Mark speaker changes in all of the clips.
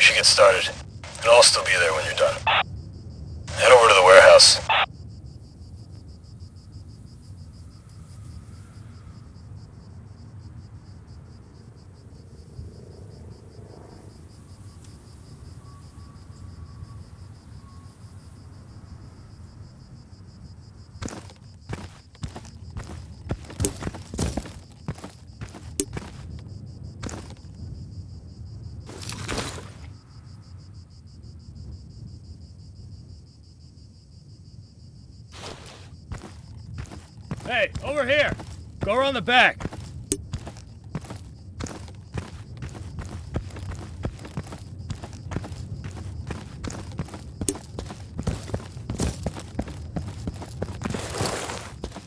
Speaker 1: should get started. It'll all still be there when you're done. Head over to the warehouse.
Speaker 2: Hey, over here! Go around the back!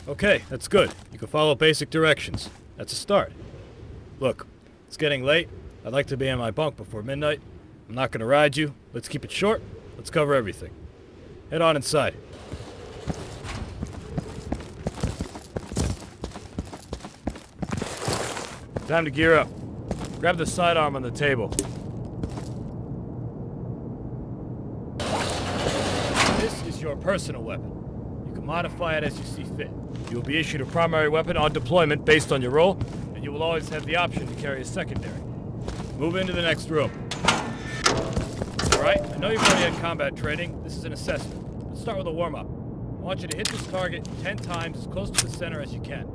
Speaker 2: Okay, that's good. You can follow basic directions. That's a start. Look, it's getting late. I'd like to be in my bunk before midnight. I'm not gonna ride you. Let's keep it short. Let's cover everything. Head on inside. Time to gear up. Grab the sidearm on the table. This is your personal weapon. You can modify it as you see fit. You will be issued a primary weapon on deployment based on your role, and you will always have the option to carry a secondary. Move into the next room. Alright, I know you've already had combat training. This is an assessment. Let's start with a warm-up. I want you to hit this target 10 times as close to the center as you can.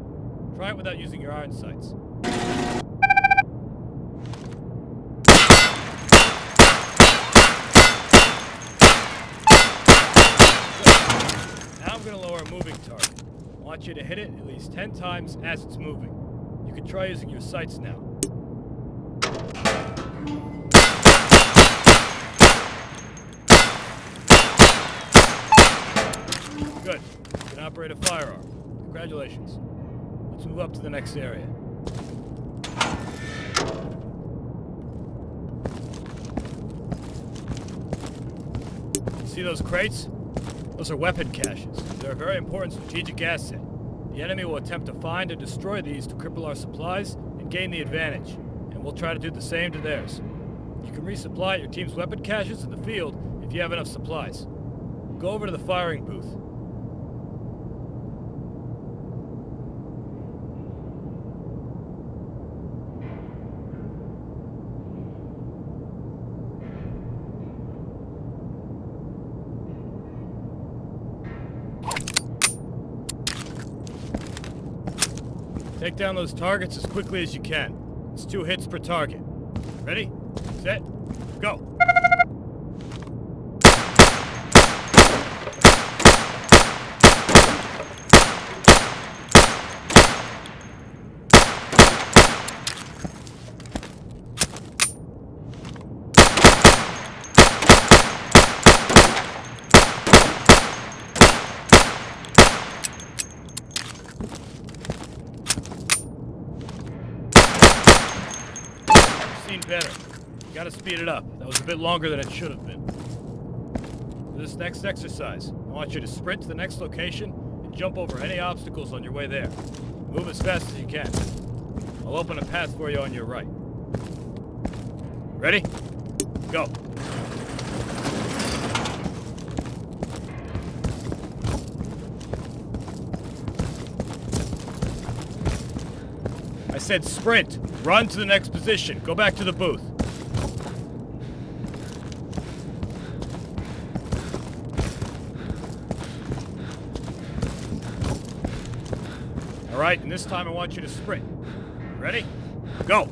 Speaker 2: Try it without using your iron sights. Now I'm going to lower a moving target. I want you to hit it at least 10 times as it's moving. You can try using your sights now. Good. You can operate a firearm. Congratulations. Let's move up to the next area. See those crates? Those are weapon caches. They're a very important strategic asset. The enemy will attempt to find and destroy these to cripple our supplies and gain the advantage, and we'll try to do the same to theirs. You can resupply your team's weapon caches in the field if you have enough supplies. Go over to the firing booth. Take down those targets as quickly as you can. It's 2 hits per target. Ready? Set. Go. Better. You gotta speed it up. That was a bit longer than it should have been. For this next exercise, I want you to sprint to the next location and jump over any obstacles on your way there. Move as fast as you can. I'll open a path for you on your right. Ready? Go. I said sprint. Run to the next position. Go back to the booth. All right, and this time I want you to sprint. Ready? Go.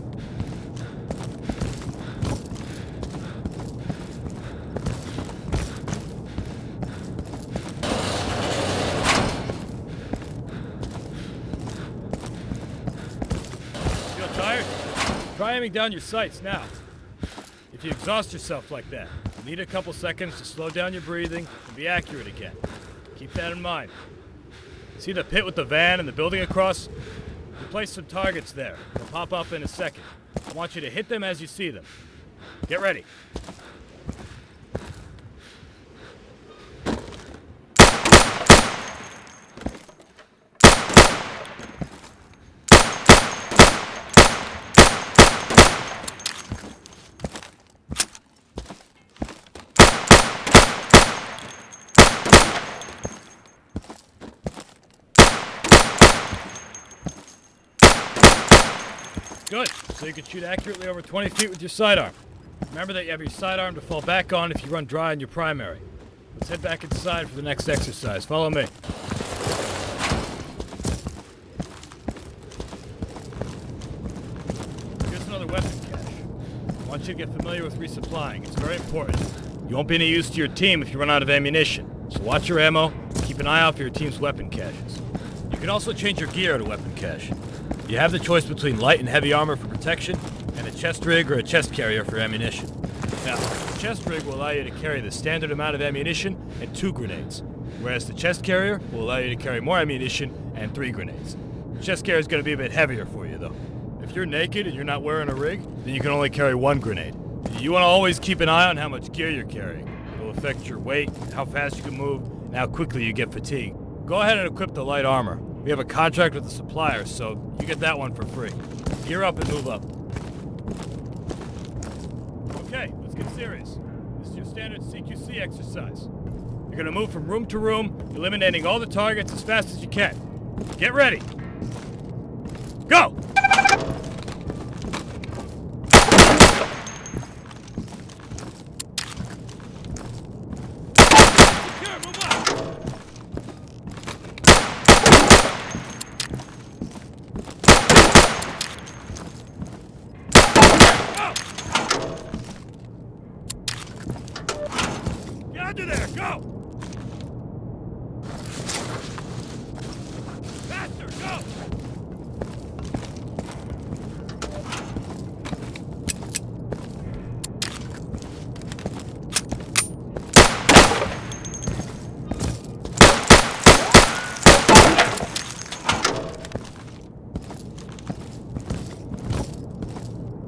Speaker 2: Try aiming down your sights now. If you exhaust yourself like that, you need a couple seconds to slow down your breathing and be accurate again. Keep that in mind. See the pit with the van and the building across? We placed some targets there. They'll pop up in a second. I want you to hit them as you see them. Get ready. Good. So you can shoot accurately over 20 feet with your sidearm. Remember that you have your sidearm to fall back on if you run dry on your primary. Let's head back inside for the next exercise. Follow me. Here's another weapon cache. I want you to get familiar with resupplying. It's very important. You won't be any use to your team if you run out of ammunition. So watch your ammo and keep an eye out for your team's weapon caches. You can also change your gear at a weapon cache. You have the choice between light and heavy armor for protection and a chest rig or a chest carrier for ammunition. Now, the chest rig will allow you to carry the standard amount of ammunition and 2 grenades, whereas the chest carrier will allow you to carry more ammunition and 3 grenades. The chest carrier is going to be a bit heavier for you, though. If you're naked and you're not wearing a rig, then you can only carry 1 grenade. You want to always keep an eye on how much gear you're carrying. It'll affect your weight, how fast you can move, and how quickly you get fatigued. Go ahead and equip the light armor. We have a contract with the supplier, so you get that one for free. Gear up and move up. Okay, let's get serious. This is your standard CQC exercise. You're gonna move from room to room, eliminating all the targets as fast as you can. Get ready. Go! Secure, move up! Get under there, go! Faster, go!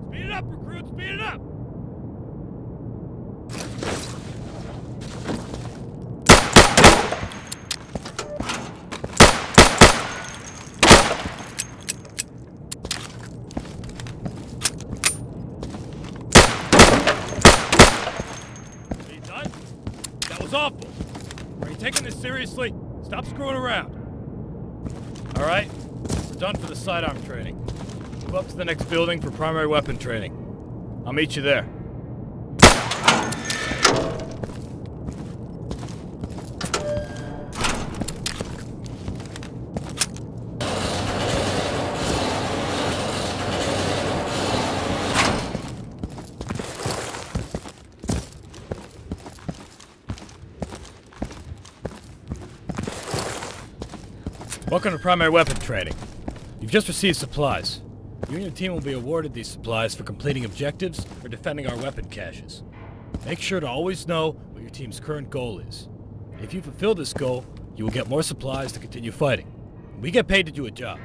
Speaker 2: Speed it up, recruit, speed it up! Are you done? That was awful. Are you taking this seriously? Stop screwing around. All right, we're done for the sidearm training. Move up to the next building for primary weapon training. I'll meet you there. Welcome to primary weapon training. You've just received supplies. You and your team will be awarded these supplies for completing objectives or defending our weapon caches. Make sure to always know what your team's current goal is. If you fulfill this goal, you will get more supplies to continue fighting. We get paid to do a job.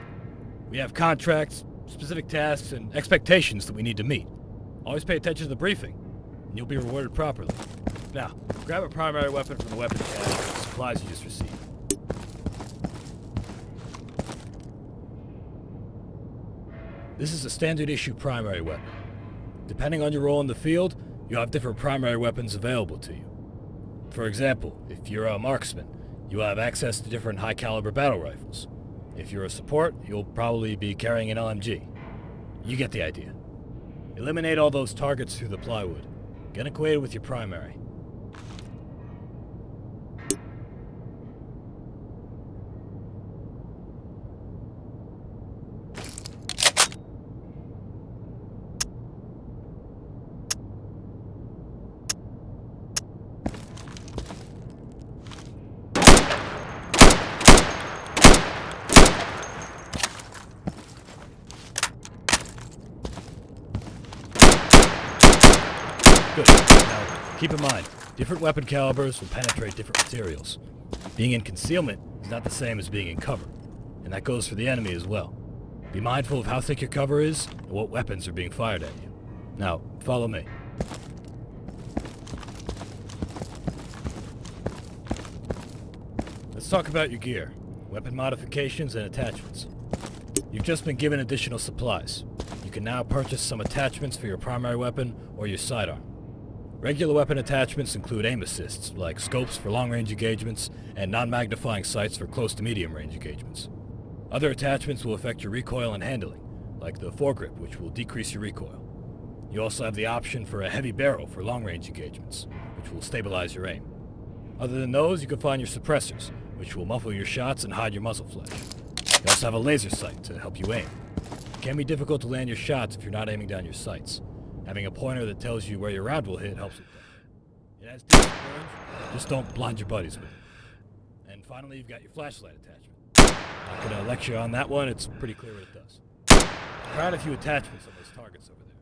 Speaker 2: We have contracts, specific tasks, and expectations that we need to meet. Always pay attention to the briefing, and you'll be rewarded properly. Now, grab a primary weapon from the weapon cache with the supplies you just received. This is a standard issue primary weapon. Depending on your role in the field, you'll have different primary weapons available to you. For example, if you're a marksman, you'll have access to different high caliber battle rifles. If you're a support, you'll probably be carrying an LMG. You get the idea. Eliminate all those targets through the plywood. Get acquainted with your primary. Good. Now, keep in mind, different weapon calibers will penetrate different materials. Being in concealment is not the same as being in cover, and that goes for the enemy as well. Be mindful of how thick your cover is and what weapons are being fired at you. Now, follow me. Let's talk about your gear, weapon modifications, and attachments. You've just been given additional supplies. You can now purchase some attachments for your primary weapon or your sidearm. Regular weapon attachments include aim assists, like scopes for long-range engagements and non-magnifying sights for close to medium-range engagements. Other attachments will affect your recoil and handling, like the foregrip, which will decrease your recoil. You also have the option for a heavy barrel for long-range engagements, which will stabilize your aim. Other than those, you can find your suppressors, which will muffle your shots and hide your muzzle flash. You also have a laser sight to help you aim. It can be difficult to land your shots if you're not aiming down your sights. Having a pointer that tells you where your round will hit helps with that. It has decent range, just don't blind your buddies with it. And finally, you've got your flashlight attachment. Not gonna lecture on that one, it's pretty clear what it does. I've tried a few attachments on those targets over there.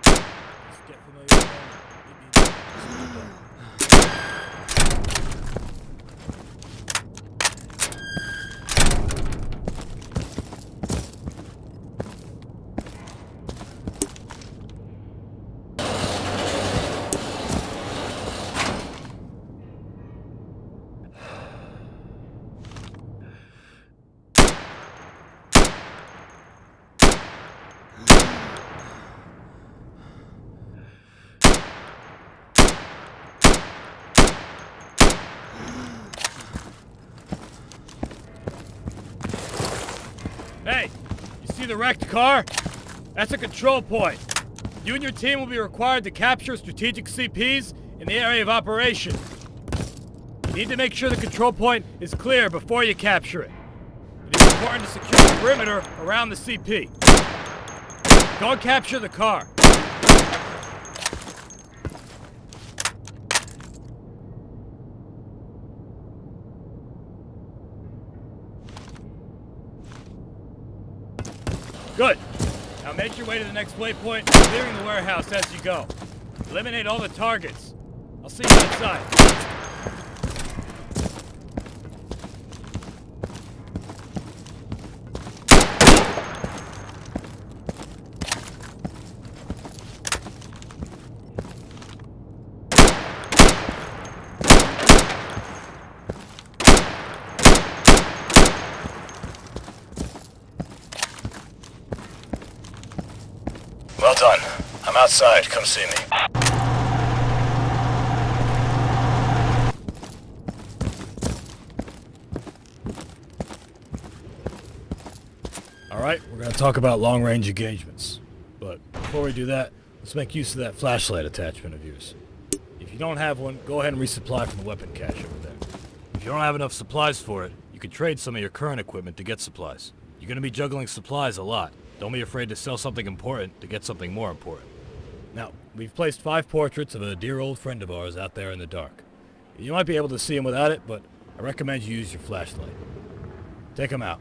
Speaker 2: Just get familiar with them. Hey, you see the wrecked car? That's a control point. You and your team will be required to capture strategic CPs in the area of operation. You need to make sure the control point is clear before you capture it. It is important to secure the perimeter around the CP. Go and capture the car. Good. Now make your way to the next waypoint, clearing the warehouse as you go. Eliminate all the targets. I'll see you outside.
Speaker 1: Well done. I'm outside. Come see me.
Speaker 2: Alright, we're going to talk about long-range engagements. But before we do that, let's make use of that flashlight attachment of yours. If you don't have one, go ahead and resupply from the weapon cache over there. If you don't have enough supplies for it, you can trade some of your current equipment to get supplies. You're going to be juggling supplies a lot. Don't be afraid to sell something important to get something more important. Now, we've placed 5 portraits of a dear old friend of ours out there in the dark. You might be able to see him without it, but I recommend you use your flashlight. Take him out.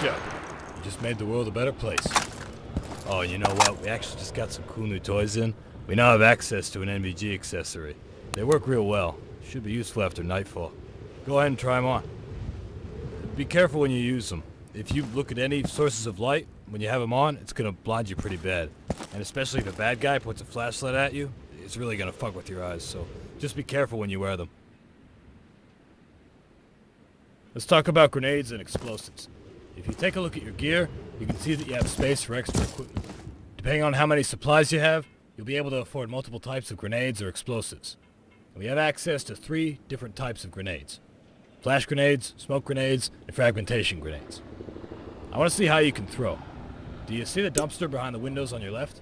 Speaker 2: job. You just made the world a better place. Oh, and you know what? We actually just got some cool new toys in. We now have access to an NVG accessory. They work real well. Should be useful after nightfall. Go ahead and try them on. Be careful when you use them. If you look at any sources of light, when you have them on, it's gonna blind you pretty bad. And especially if a bad guy puts a flashlight at you, it's really gonna fuck with your eyes, so just be careful when you wear them. Let's talk about grenades and explosives. If you take a look at your gear, you can see that you have space for extra equipment. Depending on how many supplies you have, you'll be able to afford multiple types of grenades or explosives. And we have access to 3 different types of grenades: flash grenades, smoke grenades, and fragmentation grenades. I want to see how you can throw. Do you see the dumpster behind the windows on your left?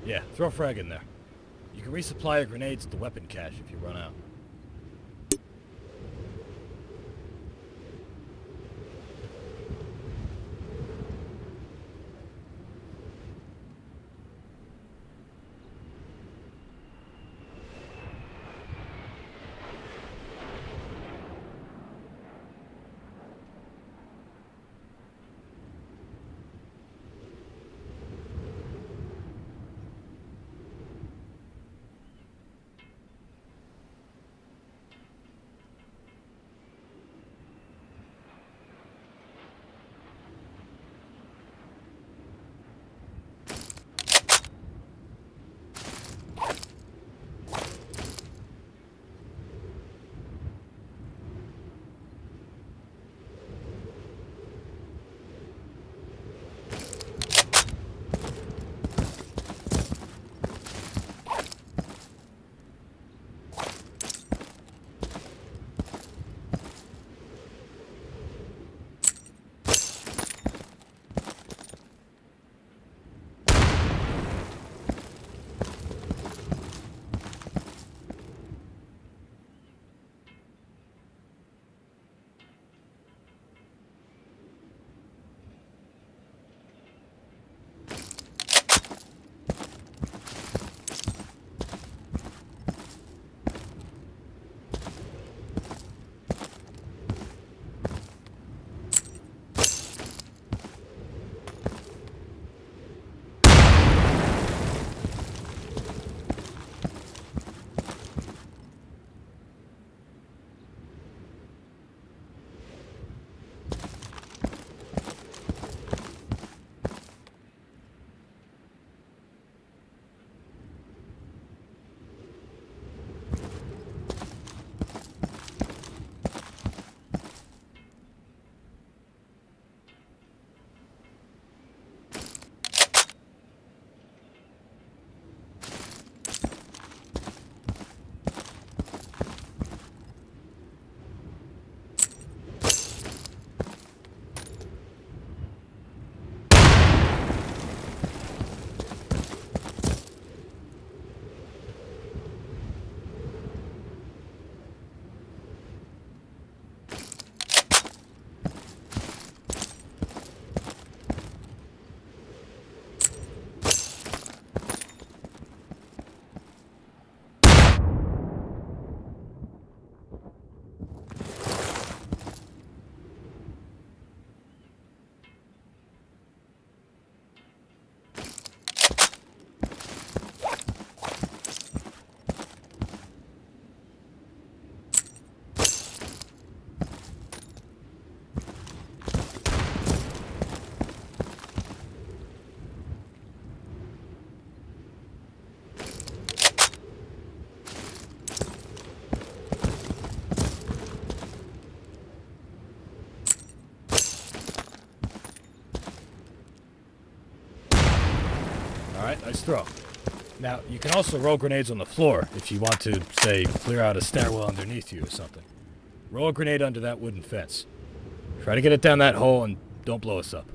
Speaker 2: Yeah, throw a frag in there. You can resupply your grenades at the weapon cache if you run out. Alright, nice throw. Now, you can also roll grenades on the floor if you want to, say, clear out a stairwell underneath you or something. Roll a grenade under that wooden fence. Try to get it down that hole and don't blow us up.